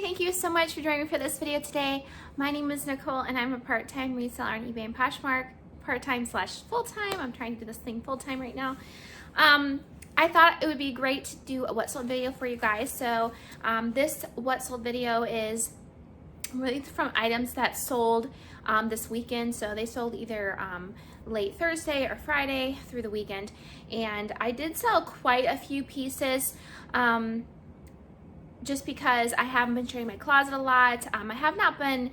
thank you so much for joining me for this video today. My name is Nicole and I'm a part-time reseller on eBay and Poshmark. Part-time slash full-time. I'm trying to do this thing full-time right now. I thought it would be great to do a what sold video for you guys. So this what sold video is really from items that sold this weekend. So they sold either late Thursday or Friday through the weekend. And I did sell quite a few pieces just because I haven't been sharing my closet a lot. I have not been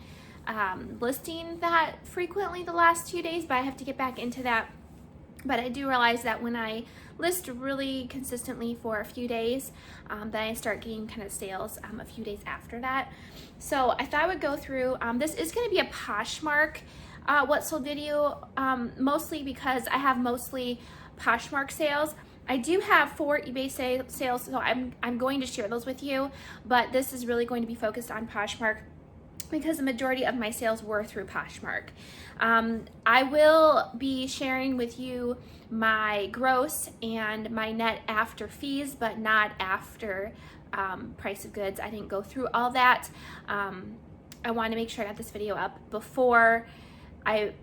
listing that frequently the last few days, but I have to get back into that. But I do realize that when I list really consistently for a few days, then I start getting kind of sales a few days after that. So I thought I would go through, this is going to be a Poshmark what sold video, mostly because I have mostly Poshmark sales. I do have 4 eBay sales, so I'm going to share those with you, but this is really going to be focused on Poshmark because the majority of my sales were through Poshmark. I will be sharing with you my gross and my net after fees, but not after price of goods. I didn't go through all that. I want to make sure I got this video up before I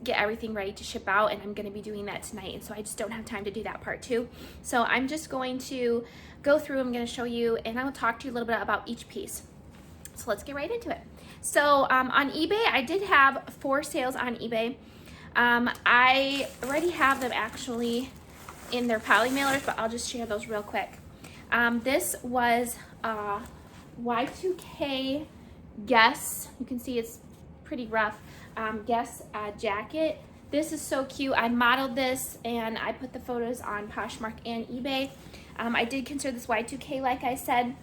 get everything ready to ship out, and I'm going to be doing that tonight, and so I just don't have time to do that part too. So I'm just going to go through, I'm going to show you, and I will talk to you a little bit about each piece. So let's get right into it. So on eBay, I did have 4 sales on eBay. I already have them actually in their poly mailers, but I'll just share those real quick. This was Y2K Guess. You can see it's pretty rough. Guess jacket. This is so cute. I modeled this and I put the photos on Poshmark and eBay. I did consider this Y2K, like I said.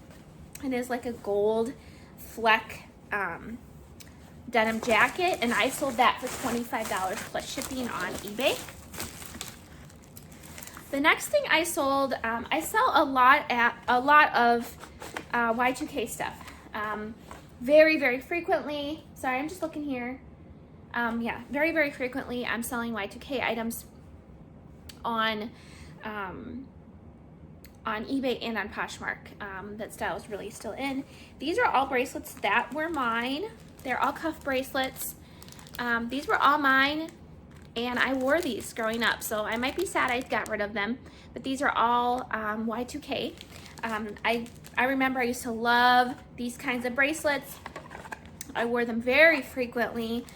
It is like a gold fleck denim jacket, and I sold that for $25 plus shipping on eBay. The next thing I sold, I sell a lot of Y2K stuff. Very, very frequently. Sorry, I'm just looking here. Yeah, very, very frequently I'm selling Y2K items on eBay and on Poshmark. That style is really still in. These are all bracelets that were mine. They're all cuff bracelets. These were all mine, and I wore these growing up, so I might be sad I got rid of them, but these are all Y2K. I remember I used to love these kinds of bracelets. I wore them very frequently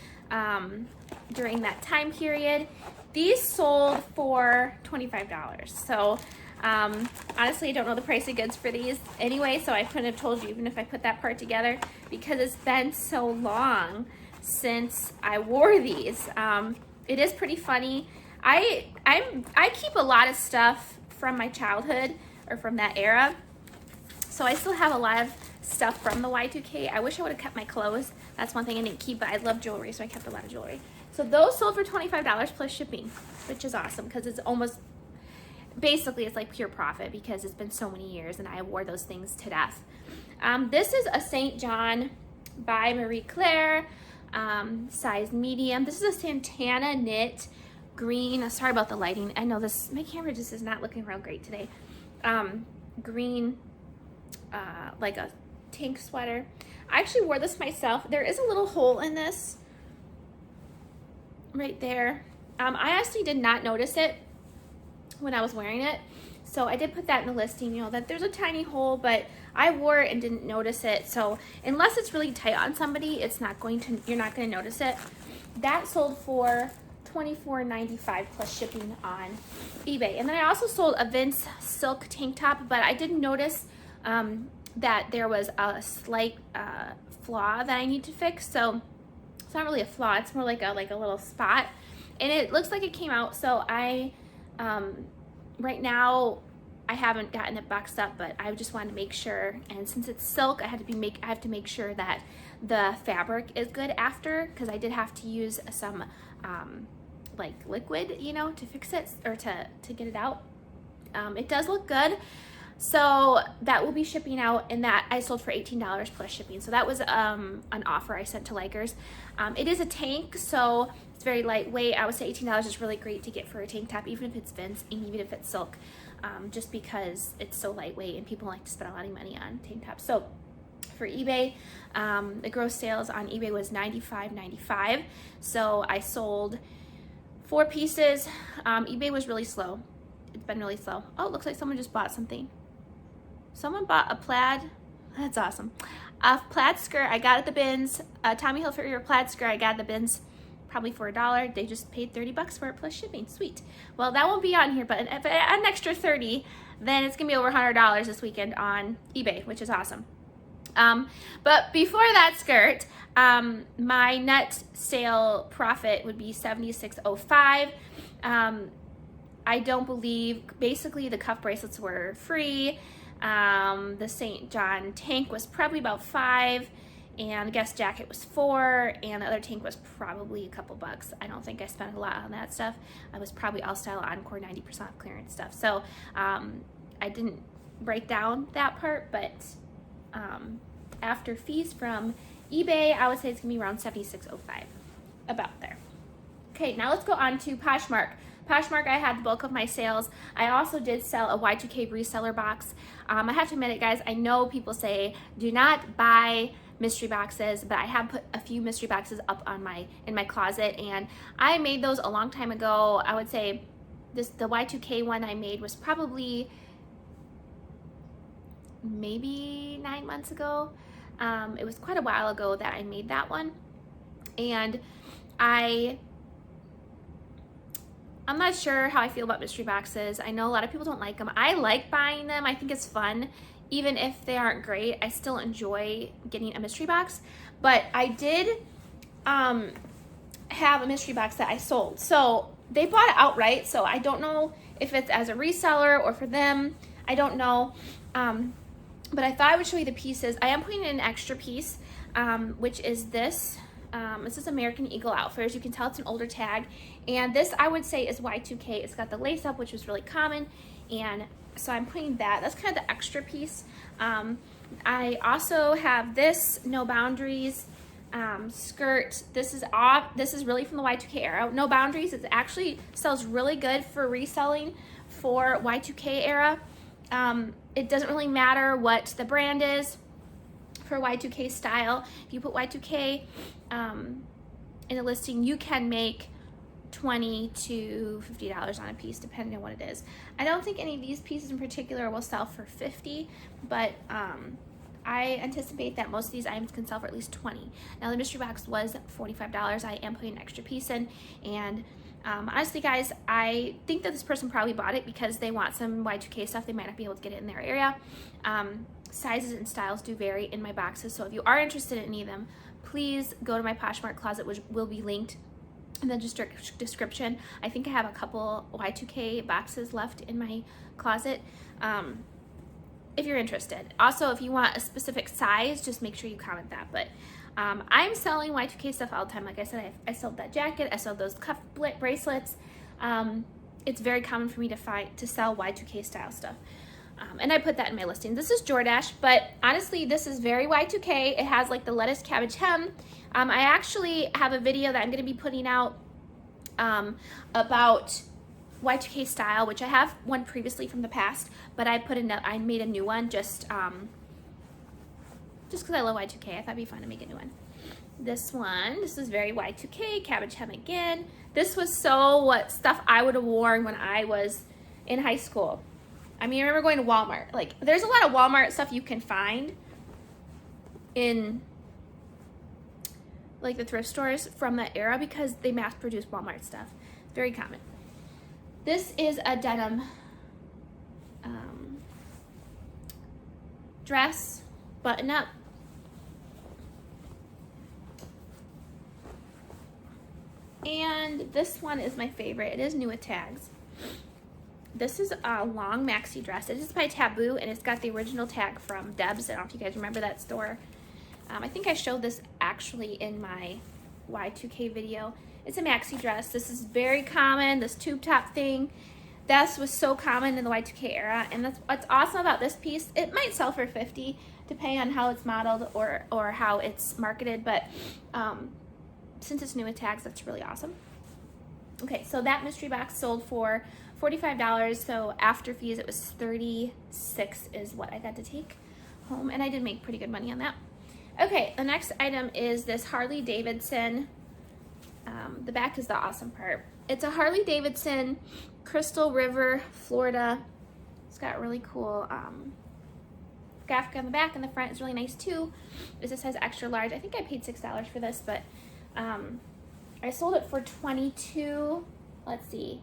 during that time period. These sold for $25. So honestly, I don't know the price of goods for these anyway, so I couldn't have told you even if I put that part together because it's been so long since I wore these. It is pretty funny. I keep a lot of stuff from my childhood or from that era, so I still have a lot of stuff from the Y2K. I wish I would have kept my clothes. That's one thing I didn't keep, but I love jewelry, so I kept a lot of jewelry. So those sold for $25 plus shipping, which is awesome because it's almost, basically it's like pure profit because it's been so many years and I wore those things to death. This is a St. John by Marie Claire, size medium. This is a Santana knit green. Sorry about the lighting. I know this, my camera just is not looking real great today. Green, like a tank sweater. I actually wore this myself. There is a little hole in this right there. I honestly did not notice it when I was wearing it, so I did put that in the listing, you know, that there's a tiny hole, but I wore it and didn't notice it. So unless it's really tight on somebody, it's not going to, you're not going to notice it. That sold for $24.95 plus shipping on eBay. And then I also sold a Vince silk tank top, but I didn't notice that there was a slight flaw that I need to fix. So it's not really a flaw, it's more like a little spot, and it looks like it came out. So I right now I haven't gotten it boxed up, but I just wanted to make sure, and since it's silk, I have to make sure that the fabric is good after, because I did have to use some like liquid, you know, to fix it or to get it out. It does look good. So that will be shipping out, and that I sold for $18 plus shipping. So that was an offer I sent to Likers. It is a tank, so it's very lightweight. I would say $18 is really great to get for a tank top, even if it's Vince and even if it's silk, just because it's so lightweight and people like to spend a lot of money on tank tops. So for eBay. The gross sales on eBay was $95.95. So I sold 4 pieces. eBay was really slow. It's been really slow. Oh, it looks like someone just bought something. Someone bought a plaid. That's awesome. A plaid skirt I got at the bins. Tommy Hilfiger plaid skirt I got at the bins probably for $1. They just paid 30 bucks for it plus shipping. Sweet. Well, that won't be on here, but if I add an extra 30, then it's gonna be over $100 this weekend on eBay, which is awesome. But before that skirt, my net sale profit would be $76.05. I don't believe, basically the cuff bracelets were free. The St. John tank was probably about $5, and the guest jacket was $4, and the other tank was probably a couple bucks. I don't think I spent a lot on that stuff. I was probably all style encore 90% off clearance stuff. So I didn't break down that part, but after fees from eBay, I would say it's gonna be around $76.05, about there. Okay, now let's go on to Poshmark. Poshmark, I had the bulk of my sales. I also did sell a Y2K reseller box. I have to admit it, guys, I know people say do not buy mystery boxes, but I have put a few mystery boxes up on in my closet, and I made those a long time ago. I would say the Y2K one I made was probably maybe 9 months ago. It was quite a while ago that I made that one, and I'm not sure how I feel about mystery boxes. I know a lot of people don't like them. I like buying them. I think it's fun. Even if they aren't great, I still enjoy getting a mystery box. But I did have a mystery box that I sold. So they bought it outright, so I don't know if it's as a reseller or for them. I don't know. But I thought I would show you the pieces. I am putting in an extra piece, which is this. This is American Eagle Outfitters. You can tell it's an older tag. And this, I would say, is Y2K. It's got the lace up, which was really common. And so I'm putting that. That's kind of the extra piece. I also have this No Boundaries skirt. This is really from the Y2K era. No Boundaries. It actually sells really good for reselling for Y2K era. It doesn't really matter what the brand is for Y2K style. If you put Y2K in a listing, you can make $20 to $50 on a piece, depending on what it is. I don't think any of these pieces in particular will sell for $50, but I anticipate that most of these items can sell for at least $20. Now the mystery box was $45. I am putting an extra piece in, and honestly, guys, I think that this person probably bought it because they want some Y2K stuff. They might not be able to get it in their area. Sizes and styles do vary in my boxes, so if you are interested in any of them, please go to my Poshmark closet, which will be linked in the description. I think I have a couple Y2K boxes left in my closet if you're interested. Also, if you want a specific size, just make sure you comment that. But I'm selling Y2K stuff all the time. Like I said, I sold that jacket. I sold those cuff bracelets. It's very common for me to sell Y2K style stuff. And I put that in my listing. This is Jordache, but honestly, this is very Y2K. It has like the lettuce cabbage hem. I actually have a video that I'm going to be putting out about Y2K style, which I have one previously from the past, but I made a new one just because I love Y2K. I thought it'd be fun to make a new one. This is very Y2K, cabbage hem again. This was what stuff I would have worn when I was in high school. I mean, I remember going to Walmart. Like, there's a lot of Walmart stuff you can find in like the thrift stores from that era because they mass produce Walmart stuff. It's very common. This is a denim dress, button up. And this one is my favorite. It is new with tags. This is a long maxi dress. It is by Taboo, and it's got the original tag from Deb's. I don't know if you guys remember that store. I think I showed this actually in my Y2K video. It's a maxi dress. This is very common, this tube top thing. This was so common in the Y2K era, and that's what's awesome about this piece. It might sell for $50, depending on how it's modeled or how it's marketed, but since it's new with tags, that's really awesome. Okay, so that mystery box sold for $45, so after fees it was $36 is what I got to take home, and I did make pretty good money on that. Okay, the next item is this Harley Davidson. The back is the awesome part. It's a Harley Davidson Crystal River, Florida. It's got really cool graphic on the back, and the front is really nice too. It's a size extra large. I think I paid $6 for this, but I sold it for 22. Let's see,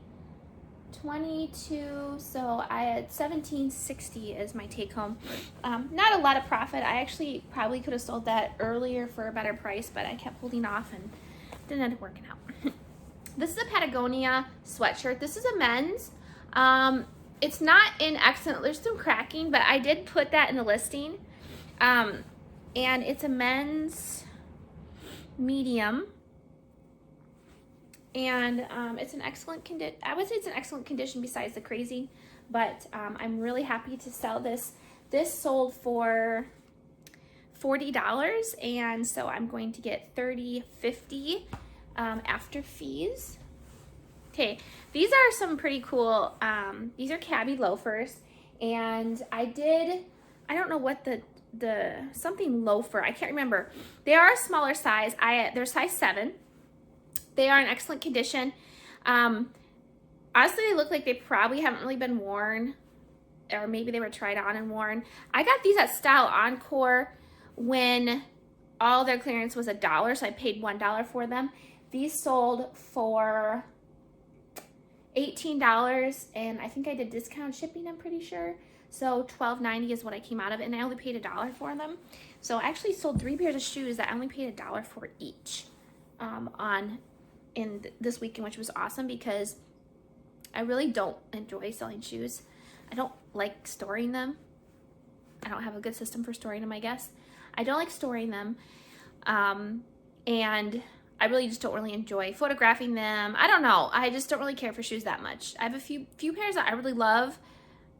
22. So I had 17.60 as my take home. Not a lot of profit. I actually probably could have sold that earlier for a better price, but I kept holding off and didn't end up working out. This is a Patagonia sweatshirt. This is a men's. It's not in excellent, there's some cracking, but I did put that in the listing. And it's a men's medium. And it's an excellent condition. I would say it's an excellent condition besides the crazy, but I'm really happy to sell this. This sold for $40, and so I'm going to get $30.50 after fees. Okay, these are some pretty cool, these are cabbie loafers, and I don't know what the something loafer, I can't remember. They are a smaller size. They're size 7. They are in excellent condition. Honestly, they look like they probably haven't really been worn, or maybe they were tried on and worn. I got these at Style Encore when all their clearance was $1, so I paid $1 for them. These sold for $18, and I think I did discount shipping, I'm pretty sure. So $12.90 is what I came out of it, and I only paid $1 for them. So I actually sold 3 pairs of shoes that I only paid $1 for each in this weekend, which was awesome because I really don't enjoy selling shoes. I don't like storing them. I don't have a good system for storing them, I guess. I don't like storing them. And I really just don't really enjoy photographing them. I don't know. I just don't really care for shoes that much. I have a few pairs that I really love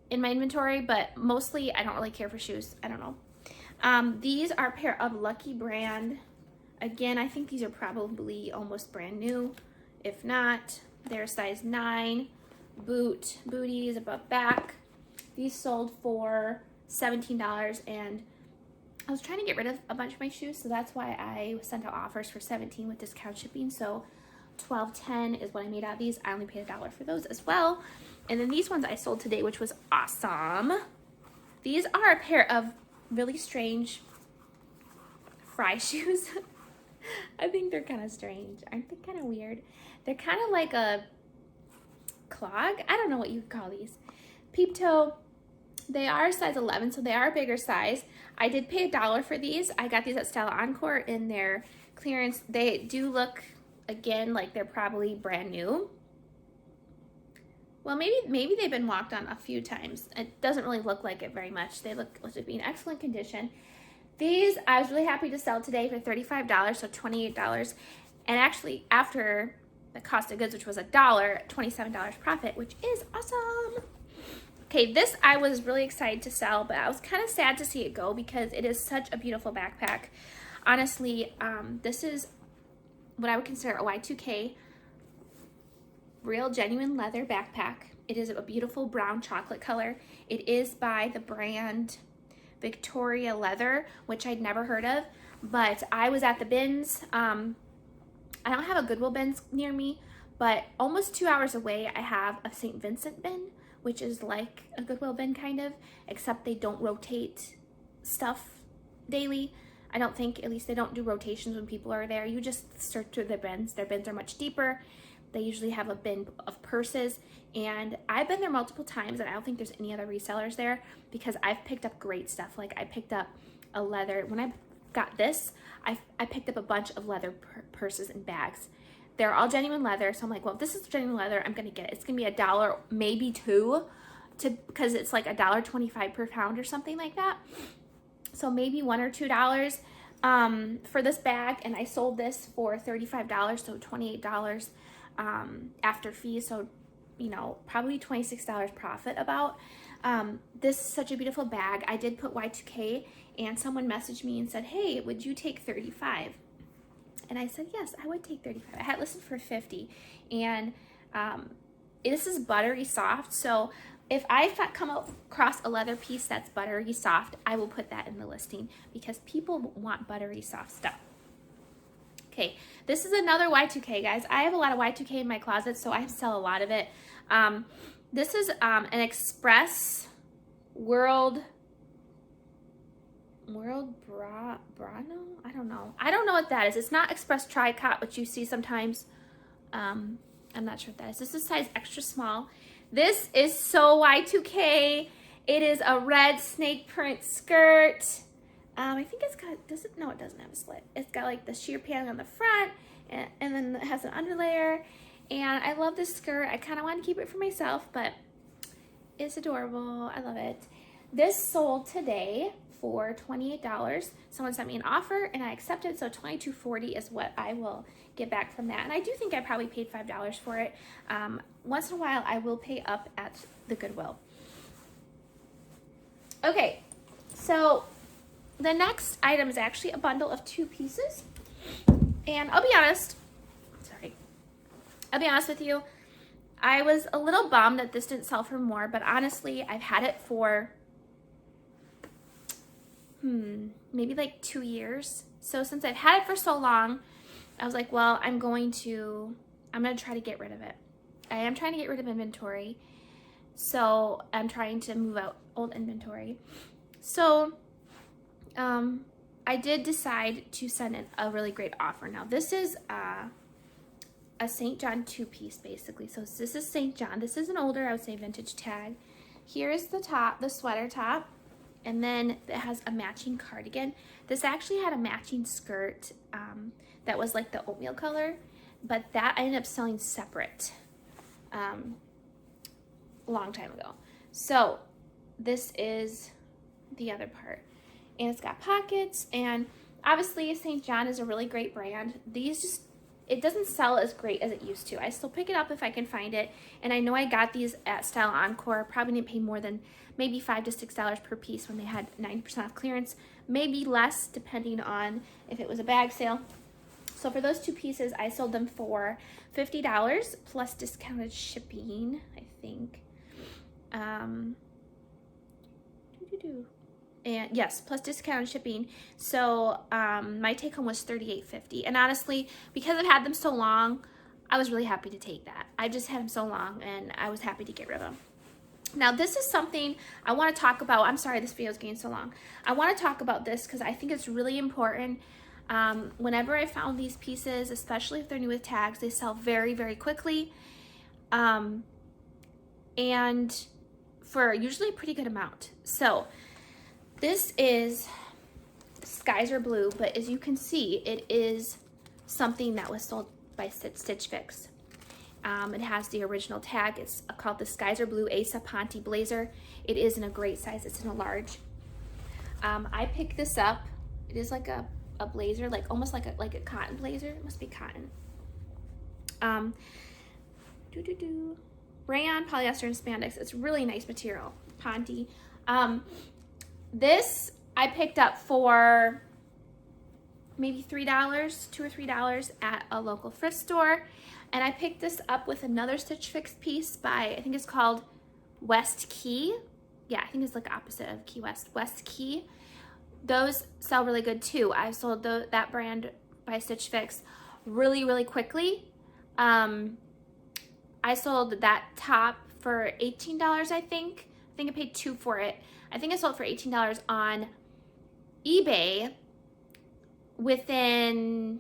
in my inventory, but mostly I don't really care for shoes. I don't know. These are a pair of Lucky Brand. Again, I think these are probably almost brand new. If not, they're size 9. Booties above back. These sold for $17, and I was trying to get rid of a bunch of my shoes, so that's why I sent out offers for $17 with discount shipping. So $12.10 is what I made out of these. I only paid $1 for those as well. And then these ones I sold today, which was awesome. These are a pair of really strange fry shoes. I think they're kind of strange. Aren't they kind of weird? They're kind of like a clog. I don't know what you would call these. Peep toe. They are size 11, so they are a bigger size. I did pay $1 for these. I got these at Style Encore in their clearance. They do look, again, like they're probably brand new. Well, maybe they've been walked on a few times. It doesn't really look like it very much. They look to be in excellent condition. These I was really happy to sell today for $35, so $28. And actually, after the cost of goods, which was $1, $27 profit, which is awesome. Okay, this I was really excited to sell, but I was kind of sad to see it go because it is such a beautiful backpack. Honestly, this is what I would consider a Y2K real genuine leather backpack. It is a beautiful brown chocolate color. It is by the brand Victoria Leather, which I'd never heard of, but I was at the bins. I don't have a Goodwill bins near me, but almost 2 hours away I have a St. Vincent bin, which is like a Goodwill bin kind of, except they don't rotate stuff daily. I don't think, at least they don't do rotations when people are there. You just search through their bins. Their bins are much deeper. They usually have a bin of purses, and I've been there multiple times, and I don't think there's any other resellers there because I've picked up great stuff. Like I picked up a leather, when I got this, I picked up a bunch of leather purses and bags. They're all genuine leather, so I'm like, well, if this is genuine leather, I'm gonna get it. It's gonna be $1, maybe $2, because it's like $1.25 per pound or something like that. So maybe $1 or $2 for this bag, and I sold this for $35, so $28 after fees. So, you know, probably $26 profit about. This is such a beautiful bag. I did put Y2K, and someone messaged me and said, hey, would you take 35? And I said, yes, I would take 35. I had listed for 50. And this is buttery soft. So if I come across a leather piece that's buttery soft, I will put that in the listing because people want buttery soft stuff. Okay, this is another Y2K, guys. I have a lot of Y2K in my closet, so I sell a lot of it. This is an Express World Brano? I don't know. I don't know what that is. It's not Express Tricot, which you see sometimes. I'm not sure what that is. This is size extra small. This is so Y2K. It is a red snake print skirt. I think it's got, no, it doesn't have a slit. It's got like the sheer paneling on the front, and then it has an underlayer. And I love this skirt. I kind of want to keep it for myself, but it's adorable. I love it. This sold today for $28. Someone sent me an offer and I accepted, so $22.40 is what I will get back from that. And I do think I probably paid $5 for it. Once in a while, I will pay up at the Goodwill. Okay, so the next item is actually a bundle of 2 pieces. And I'll be honest with you, I was a little bummed that this didn't sell for more, but honestly, I've had it for maybe like 2 years. So since I've had it for so long, I was like, well, I'm gonna try to get rid of it. I am trying to get rid of inventory. So I'm trying to move out old inventory. So I did decide to send in a really great offer. Now this is a St. John 2-piece basically. So this is St. John. This is an older, I would say, vintage tag. Here is the top, the sweater top, and then it has a matching cardigan. This actually had a matching skirt that was like the oatmeal color, but that I ended up selling separate a long time ago. So this is the other part, and it's got pockets, and obviously St. John is a really great brand. It doesn't sell as great as it used to. I still pick it up if I can find it, and I know I got these at Style Encore. Probably didn't pay more than maybe $5 to $6 per piece when they had 90% off clearance, maybe less depending on if it was a bag sale. So for those 2 pieces, I sold them for $50 plus discounted shipping, I think. And yes, plus discounted shipping. So my take home was $38.50. And honestly, because I've had them so long, I was really happy to take that. I just had them so long and I was happy to get rid of them. Now this is something I want to talk about. I'm sorry this video is getting so long. I want to talk about this because I think it's really important. Whenever I found these pieces, especially if they're new with tags, they sell very, very quickly. And for usually a pretty good amount. So this is Skies Are Blue, but as you can see, it is something that was sold by Stitch Fix. It has the original tag. It's called the Skies Are Blue Asa Ponte Blazer. It is in a great size. It's in a large. I picked this up. It is like a blazer, like almost like a cotton blazer. It must be cotton. Rayon, polyester, and spandex. It's really nice material. Ponte. This I picked up for maybe $3, $2 or $3 at a local thrift store. And I picked this up with another Stitch Fix piece by, I think it's called West Key. Yeah, I think it's like opposite of Key West. West Key. Those sell really good too. I sold that brand by Stitch Fix really, really quickly. I sold that top for $18, I think. I think I paid $2 for it. I think I sold it for $18 on eBay within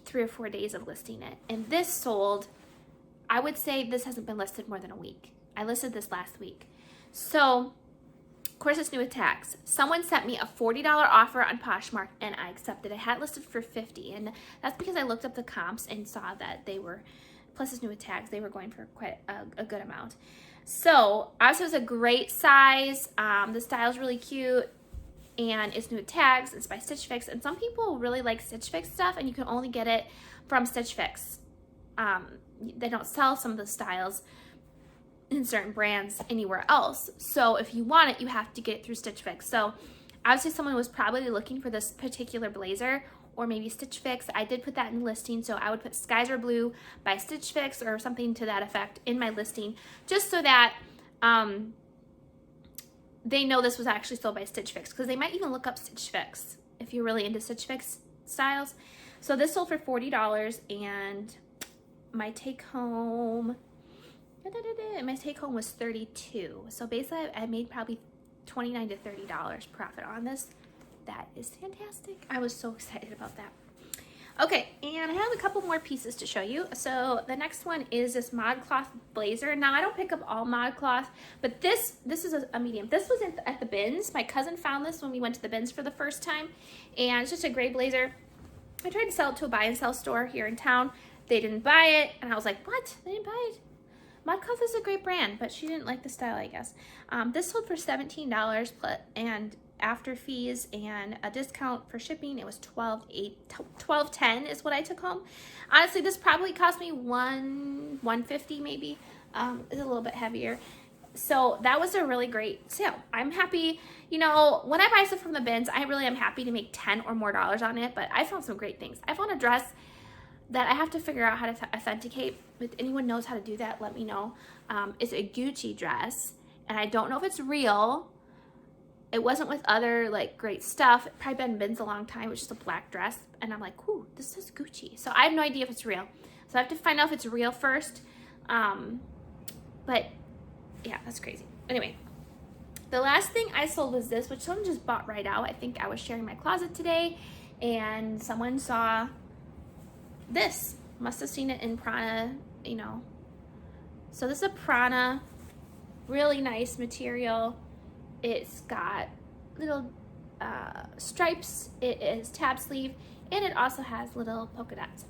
3 or 4 days of listing it. And this sold, I would say this hasn't been listed more than a week. I listed this last week. So, of course it's new with tags. Someone sent me a $40 offer on Poshmark and I accepted. I had it listed for $50, and that's because I looked up the comps and saw that they were, plus it's new with tags, they were going for quite a good amount. So, obviously it was a great size. The style's really cute. And it's new with tags. It's by Stitch Fix. And some people really like Stitch Fix stuff, and you can only get it from Stitch Fix. They don't sell some of the styles in certain brands anywhere else. So if you want it, you have to get it through Stitch Fix. So obviously someone was probably looking for this particular blazer, or maybe Stitch Fix. I did put that in the listing, so I would put Skies Are Blue by Stitch Fix or something to that effect in my listing, just so that they know this was actually sold by Stitch Fix, because they might even look up Stitch Fix if you're really into Stitch Fix styles. So this sold for $40, and my take home was $32. So basically I made probably $29 to $30 profit on this. That is fantastic. I was so excited about that. Okay, and I have a couple more pieces to show you. So the next one is this ModCloth blazer. Now I don't pick up all ModCloth, but this is a medium. This was at the bins. My cousin found this when we went to the bins for the first time, and it's just a gray blazer. I tried to sell it to a buy and sell store here in town. They didn't buy it, and I was like, what? They didn't buy it? ModCloth is a great brand, but she didn't like the style, I guess. This sold for $17, and after fees and a discount for shipping, it was $12.10 is what I took home. Honestly, this probably cost me $150 maybe. It's a little bit heavier. So that was a really great sale. I'm happy, you know, when I buy stuff from the bins, I really am happy to make $10 or more on it, but I found some great things. I found a dress that I have to figure out how to authenticate. If anyone knows how to do that, let me know. It's a Gucci dress, and I don't know if it's real. It wasn't with other like great stuff. It probably been in bins a long time. It was just a black dress, and I'm like, ooh, this is Gucci. So I have no idea if it's real. So I have to find out if it's real first. But yeah, that's crazy. Anyway, the last thing I sold was this, which someone just bought right out. I think I was sharing my closet today, and someone saw this. Must have seen it in Prana, you know. So this is a Prana, really nice material. It's got little stripes. It is tab sleeve, and it also has little polka dots.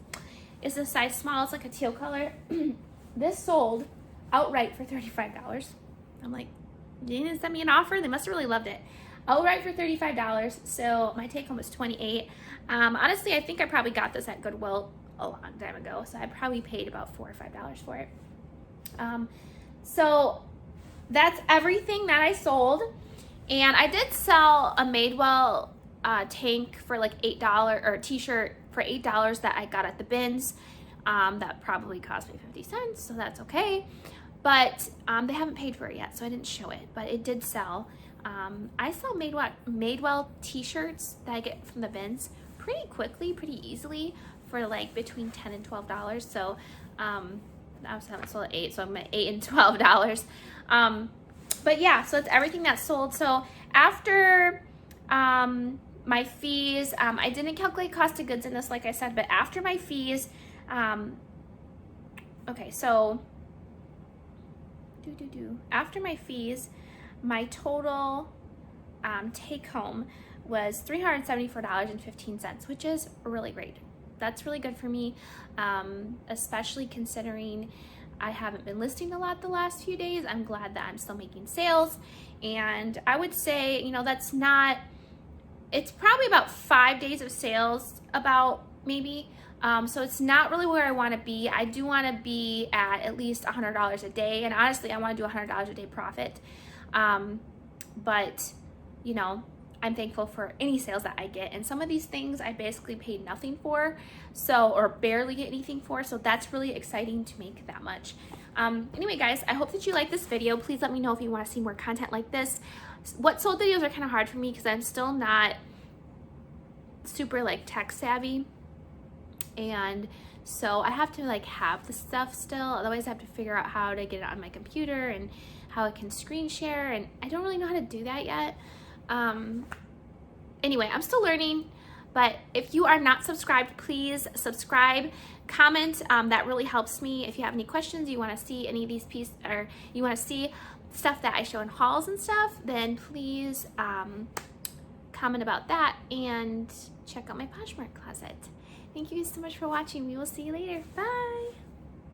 It's a size small. It's like a teal color. This sold outright for $35. I'm like, they didn't send me an offer. They must have really loved it. Outright for $35. So my take home was $28. Honestly, I think I probably got this at Goodwill a long time ago. So I probably paid about $4 or $5 for it. So that's everything that I sold. And I did sell a Madewell tank for like $8, or a t-shirt for $8 that I got at the bins. That probably cost me 50 cents, so that's okay. But they haven't paid for it yet, so I didn't show it, but it did sell. I sell Madewell t-shirts that I get from the bins pretty quickly, pretty easily, for like between $10 and $12. So I was having sold at $8, so I'm at $8 and $12. But yeah, so it's everything that sold. So after my fees, I didn't calculate cost of goods in this, like I said, but after my fees, okay, so after my fees, my total take home was $374.15, which is really great. That's really good for me, especially considering I haven't been listing a lot the last few days. I'm glad that I'm still making sales. And I would say, you know, that's not, it's probably about 5 days of sales, about maybe. So it's not really where I want to be. I do want to be at least $100 a day. And honestly, I want to do $100 a day profit. But, you know, I'm thankful for any sales that I get. And some of these things I basically paid nothing for, so, or barely get anything for. So that's really exciting to make that much. Anyway, guys, I hope that you like this video. Please let me know if you want to see more content like this. What sold videos are kind of hard for me because I'm still not super like tech savvy. And so I have to like have the stuff still. Otherwise I have to figure out how to get it on my computer and how I can screen share. And I don't really know how to do that yet. Anyway, I'm still learning, but if you are not subscribed, please subscribe, comment. That really helps me. If you have any questions, you want to see any of these pieces, or you want to see stuff that I show in hauls and stuff, then please comment about that and check out my Poshmark closet. Thank you so much for watching. We will see you later. Bye.